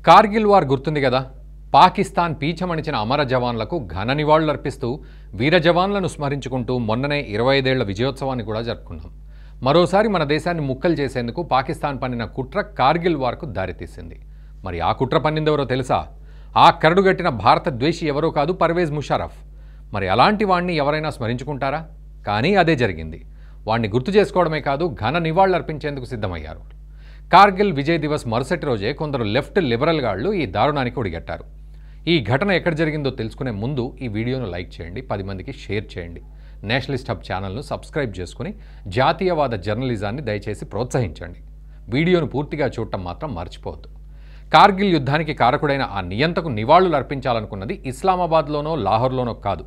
Kargil war గుర్తుంది కదా. పాకిస్తాన్ పీచమణిచిన అమర జవాన్లకు ఘన నివాళులర్పిస్తూ వీర జవాన్లను స్మరించుకుంటూ మొన్ననే 25 ఏళ్ల విజయోత్సవాన్ని కూడా జరుపుకున్నాం. మరోసారి మన దేశాన్ని ముక్కలు చేసేందుకు పాకిస్తాన్ పన్నిన కుట్ర కార్గిల్ వార్కు దారితీసింది. మరి ఆ కుట్ర పన్నిందెవరో తెలుసా? ఆ కరడుగట్టిన భారత ద్వేషి ఎవరో కాదు, పర్వేజ్ ముషర్రఫ్. మరి అలాంటి వాణ్ణి ఎవరైనా స్మరించుకుంటారా? కానీ అదే జరిగింది. వాణ్ణి గుర్తు చేసుకోవడమే కాదు, ఘన నివాళులర్పించేందుకు సిద్ధమయ్యారు. కార్గిల్ విజయ్ దివస్ మరుసటి రోజే కొందరు లెఫ్ట్ లిబరల్ గాళ్లు ఈ దారుణానికి ఒడిగట్టారు. ఈ ఘటన ఎక్కడ జరిగిందో తెలుసుకునే ముందు ఈ వీడియోను లైక్ చేయండి, 10 మందికి షేర్ చేయండి. నేషనలిస్ట్ హబ్ ఛానల్ను సబ్స్క్రైబ్ చేసుకుని జాతీయవాద జర్నలిజాన్ని దయచేసి ప్రోత్సహించండి. వీడియోను పూర్తిగా చూడటం మాత్రం మర్చిపోవద్దు. కార్గిల్ యుద్ధానికి కారకుడైన ఆ నియంతకు నివాళులు అర్పించాలనుకున్నది ఇస్లామాబాద్లోనో లాహోర్లోనో కాదు.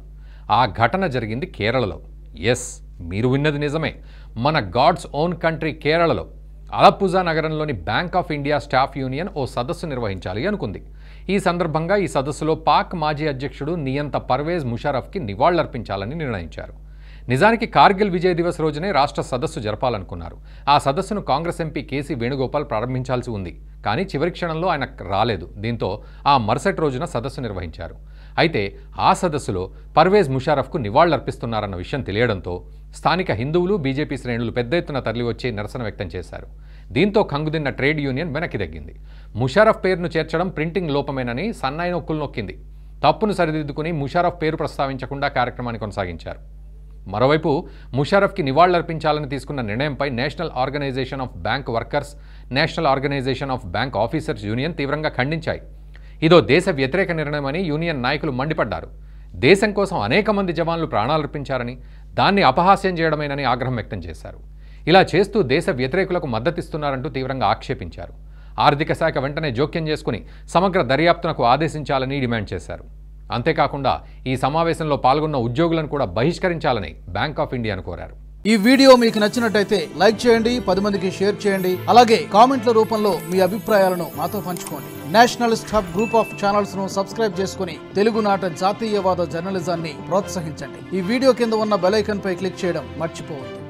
ఆ ఘటన జరిగింది కేరళలో. ఎస్, మీరు విన్నది నిజమే. మన గాడ్స్ ఓన్ కంట్రీ కేరళలో అలప్పుజా నగరంలోని Bank of India staff union ఓ సదస్సు నిర్వహించాలి అనుకుంది. ఈ సందర్భంగా ఈ సదస్సులో పాక్ మాజీ అధ్యక్షుడు నియంత పర్వేజ్ ముషర్రఫ్కి నివాళులర్పించాలని నిర్ణయించారు. నిజానికి కార్గిల్ విజయ్ దివస్ రోజునే రాష్ట్ర సదస్సు జరపాలనుకున్నారు. ఆ సదస్సును కాంగ్రెస్ ఎంపీ కేసీ వేణుగోపాల్ ప్రారంభించాల్సి ఉంది. కానీ చివరి క్షణంలో ఆయన రాలేదు. దీంతో ఆ మరుసటి రోజున సదస్సు నిర్వహించారు. అయితే ఆ సదస్సులో పర్వేజ్ ముషర్రఫ్కు నివాళులర్పిస్తున్నారన్న విషయం తెలియడంతో స్థానిక హిందువులు, బీజేపీ శ్రేణులు పెద్ద ఎత్తున తరలివచ్చి నిరసన వ్యక్తం చేశారు. దీంతో కంగుదిన్న ట్రేడ్ యూనియన్ వెనక్కి తగ్గింది. ముషర్రఫ్ పేరును చేర్చడం ప్రింటింగ్ లోపమేనని సన్నాయి నొక్కులు నొక్కింది. తప్పును సరిదిద్దుకుని ముషర్రఫ్ పేరు ప్రస్తావించకుండా కార్యక్రమాన్ని కొనసాగించారు. మరోవైపు ముషర్రఫ్కి నివాళులర్పించాలని తీసుకున్న నిర్ణయంపై national organisation of bank workers, national organisation of bank officers union తీవ్రంగా ఖండించాయి. ఇదో దేశ వ్యతిరేక నిర్ణయమని యూనియన్ నాయకులు మండిపడ్డారు. దేశం కోసం అనేక మంది జవాన్లు ప్రాణాలర్పించారని, దాన్ని అపహాస్యం చేయడమేనని ఆగ్రహం వ్యక్తం చేశారు. ఇలా చేస్తూ దేశ వ్యతిరేకులకు మద్దతిస్తున్నారంటూ తీవ్రంగా ఆక్షేపించారు. ఆర్థిక శాఖ వెంటనే జోక్యం చేసుకుని సమగ్ర దర్యాప్తునకు ఆదేశించాలని డిమాండ్ చేశారు. అంతేకాకుండా ఈ సమావేశంలో పాల్గొన్న ఉద్యోగులను కూడా బహిష్కరించాలని బ్యాంక్ ఆఫ్ ఇండియాను కోరారు. ఈ వీడియో మీకు నచ్చినట్టయితే లైక్ చేయండి, 10 మందికి షేర్ చేయండి. అలాగే కామెంట్ల రూపంలో మీ అభిప్రాయాలను మాతో పంచుకోండి. Nationalist hub group of channels ను సబ్స్క్రైబ్ చేసుకుని తెలుగునాట జాతీయవాద జర్నలిజాన్ని ప్రోత్సహించండి. ఈ వీడియో కింద ఉన్న బెల్ ఐకాన్ పై క్లిక్ చేయడం మర్చిపోవద్దు.